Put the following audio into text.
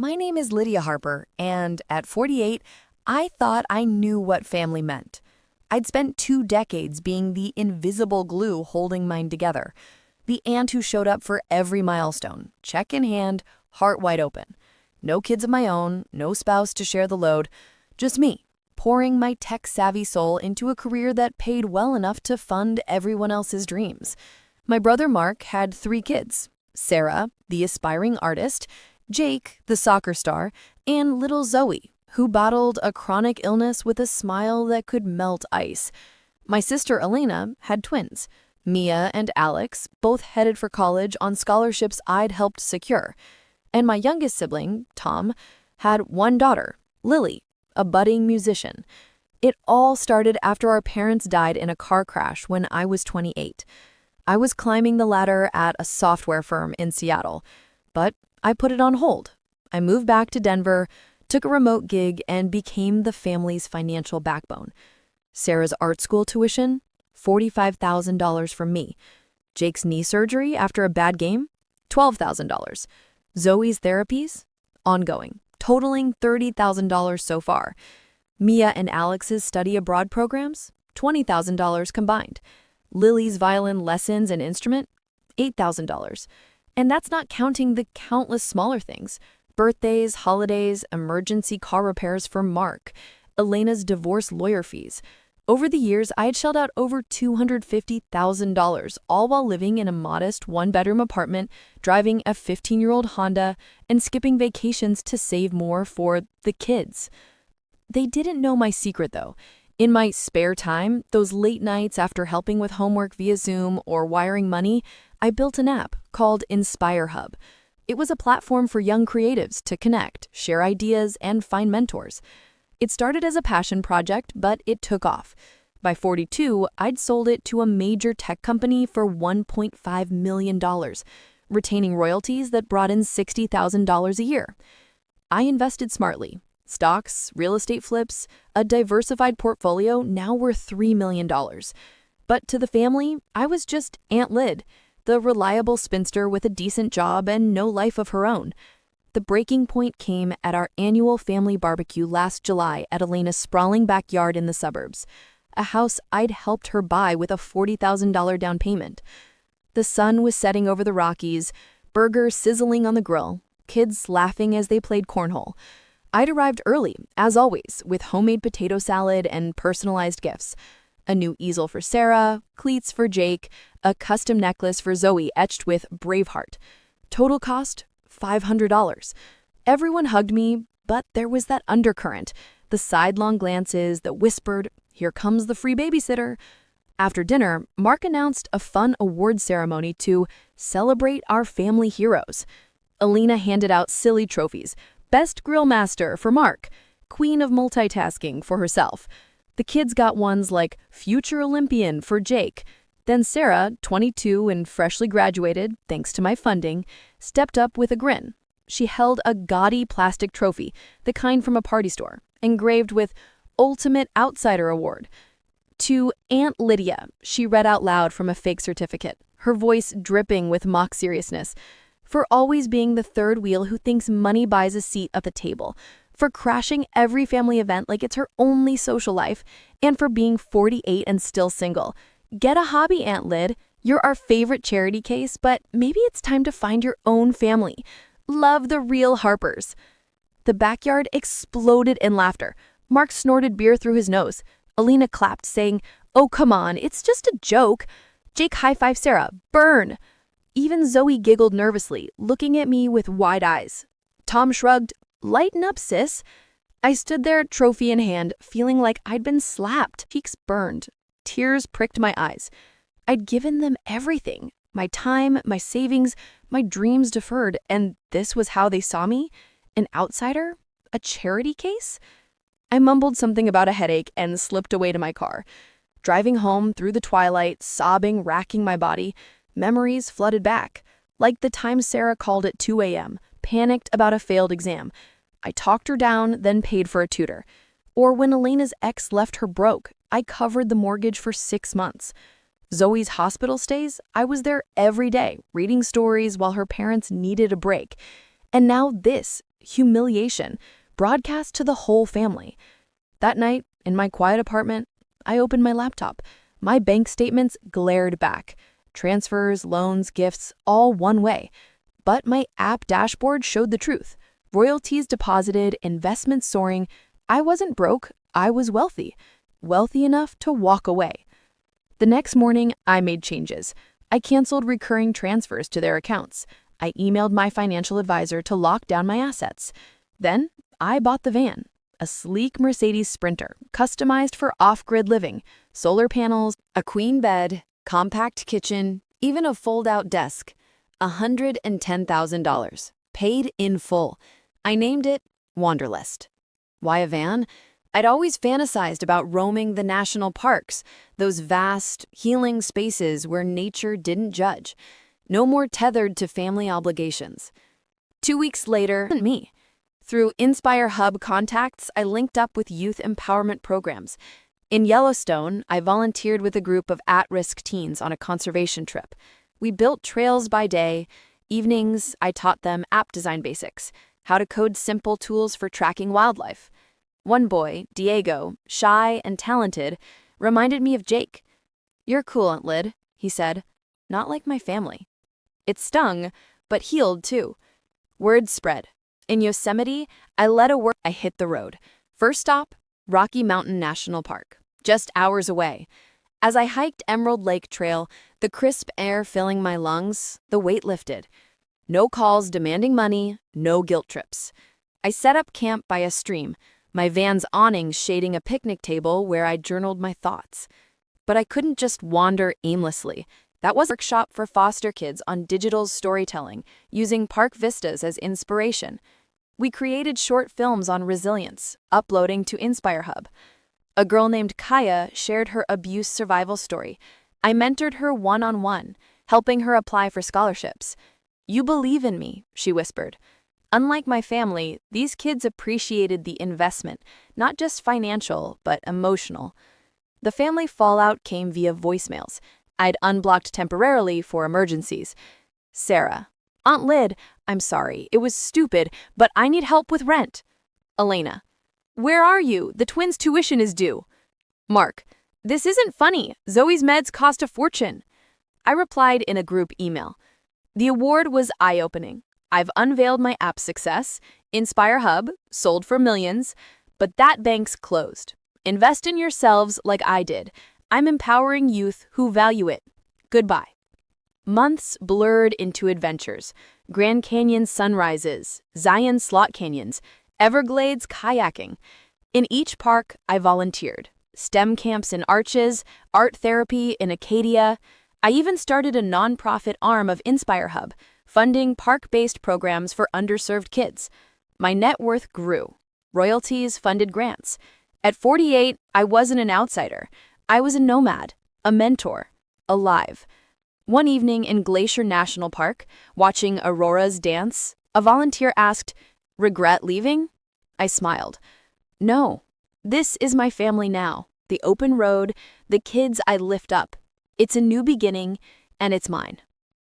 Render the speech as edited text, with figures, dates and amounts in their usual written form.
My name is Lydia Harper, and at 48, I thought I knew what family meant. I'd spent 2 decades being the invisible glue holding mine together, the aunt who showed up for every milestone, check in hand, heart wide open. No kids of my own, no spouse to share the load, just me, pouring my tech-savvy soul into a career that paid well enough to fund everyone else's dreams. My brother Mark had 3 kids, Sarah, the aspiring artist, Jake, the soccer star, and little Zoe, who battled a chronic illness with a smile that could melt ice. My sister Elena had twins, Mia and Alex, both headed for college on scholarships I'd helped secure. And my youngest sibling, Tom, had one daughter, Lily, a budding musician. It all started after our parents died in a car crash when I was 28. I was climbing the ladder at a software firm in Seattle, but I put it on hold. I moved back to Denver, took a remote gig, and became the family's financial backbone. Sarah's art school tuition, $45,000 from me. Jake's knee surgery after a bad game, $12,000. Zoe's therapies, ongoing, totaling $30,000 so far. Mia and Alex's study abroad programs, $20,000 combined. Lily's violin lessons and instrument, $8,000. And that's not counting the countless smaller things: birthdays, holidays, emergency car repairs for Mark, Elena's divorce lawyer fees. Over the years, I had shelled out over $250,000, all while living in a modest one-bedroom apartment, driving a 15-year-old Honda, and skipping vacations to save more for the kids. They didn't know my secret, though. In my spare time, those late nights after helping with homework via Zoom or wiring money, I built an app called Inspire. It was a platform for young creatives to connect, share ideas, and find mentors. It started as a passion project, but it took off. By 42, I'd sold it to a major tech company for $1.5 million, retaining royalties that brought in $60,000 a year. I invested smartly. Stocks, real estate flips, a diversified portfolio now worth $3 million. But to the family, I was just Aunt Lyd, the reliable spinster with a decent job and no life of her own. The breaking point came at our annual family barbecue last July at Elena's sprawling backyard in the suburbs, a house I'd helped her buy with a $40,000 down payment. The sun was setting over the Rockies, burgers sizzling on the grill, kids laughing as they played cornhole. I'd arrived early, as always, with homemade potato salad and personalized gifts. A new easel for Sarah, cleats for Jake, a custom necklace for Zoe etched with Braveheart. Total cost, $500. Everyone hugged me, but there was that undercurrent, the sidelong glances that whispered, "Here comes the free babysitter." After dinner, Mark announced a fun award ceremony to celebrate our family heroes. Elena handed out silly trophies: Best Grill Master for Mark, Queen of Multitasking for herself. The kids got ones like Future Olympian for Jake. Then Sarah, 22 and freshly graduated, thanks to my funding, stepped up with a grin. She held a gaudy plastic trophy, the kind from a party store, engraved with Ultimate Outsider Award. To Aunt Lydia, she read out loud from a fake certificate, her voice dripping with mock seriousness. For always being the third wheel who thinks money buys a seat at the table, for crashing every family event like it's her only social life, and for being 48 and still single. Get a hobby, Aunt Lyd. You're our favorite charity case, but maybe it's time to find your own family. Love, the real Harpers. The backyard exploded in laughter. Mark snorted beer through his nose. Elena clapped, saying, "Oh, come on, it's just a joke." Jake high-fived Sarah. "Burn." Even Zoe giggled nervously, looking at me with wide eyes. Tom shrugged. "Lighten up, sis." I stood there, trophy in hand, feeling like I'd been slapped. Cheeks burned. Tears pricked my eyes. I'd given them everything: my time, my savings, my dreams deferred, and this was how they saw me? An outsider? A charity case? I mumbled something about a headache and slipped away to my car. Driving home through the twilight, sobbing, racking my body, memories flooded back, like the time Sarah called at 2 a.m., panicked about a failed exam. I talked her down, then paid for a tutor. Or when Elena's ex left her broke, I covered the mortgage for 6 months. Zoe's hospital stays, I was there every day, reading stories while her parents needed a break. And now this, humiliation, broadcast to the whole family. That night, in my quiet apartment, I opened my laptop. My bank statements glared back. Transfers, loans, gifts, all one way. But my app dashboard showed the truth. Royalties deposited, investments soaring. I wasn't broke, I was wealthy. Wealthy enough to walk away. The next morning, I made changes. I canceled recurring transfers to their accounts. I emailed my financial advisor to lock down my assets. Then, I bought the van. A sleek Mercedes Sprinter, customized for off-grid living, solar panels, a queen bed, compact kitchen, even a fold-out desk. $110,000, paid in full. I named it Wanderlust. Why a van? I'd always fantasized about roaming the national parks, those vast, healing spaces where nature didn't judge. No more tethered to family obligations. 2 weeks later, me. Through Inspire Hub contacts, I linked up with youth empowerment programs. In Yellowstone, I volunteered with a group of at-risk teens on a conservation trip. We built trails by day. Evenings, I taught them app design basics, how to code simple tools for tracking wildlife. One boy, Diego, shy and talented, reminded me of Jake. "You're cool, Aunt Lyd," he said. "Not like my family." It stung, but healed too. Word spread. In Yosemite, I hit the road. First stop, Rocky Mountain National Park, just hours away. As I hiked Emerald Lake Trail, the crisp air filling my lungs, the weight lifted. No calls demanding money, no guilt trips. I set up camp by a stream, my van's awning shading a picnic table where I journaled my thoughts. But I couldn't just wander aimlessly. That was a workshop for foster kids on digital storytelling, using park vistas as inspiration. We created short films on resilience, uploading to Inspire Hub. A girl named Kaya shared her abuse survival story. I mentored her one-on-one, helping her apply for scholarships. "You believe in me," she whispered. Unlike my family, these kids appreciated the investment, not just financial, but emotional. The family fallout came via voicemails. I'd unblocked temporarily for emergencies. Sarah: "Aunt Lyd, I'm sorry, it was stupid, but I need help with rent." Elena: "Where are you? The twins' tuition is due." Mark: "This isn't funny. Zoe's meds cost a fortune." I replied in a group email. The award was eye-opening. I've unveiled my app success, Inspire Hub, sold for millions, but that bank's closed. Invest in yourselves like I did. I'm empowering youth who value it. Goodbye. Months blurred into adventures. Grand Canyon sunrises, Zion slot canyons, Everglades kayaking. In each park, I volunteered. STEM camps in Arches, art therapy in Acadia. I even started a nonprofit arm of Inspire Hub, funding park-based programs for underserved kids. My net worth grew. Royalties funded grants. At 48, I wasn't an outsider. I was a nomad, a mentor, alive. One evening in Glacier National Park, watching auroras dance, a volunteer asked, "Regret leaving?" I smiled. "No, this is my family now, the open road, the kids I lift up. It's a new beginning, and it's mine."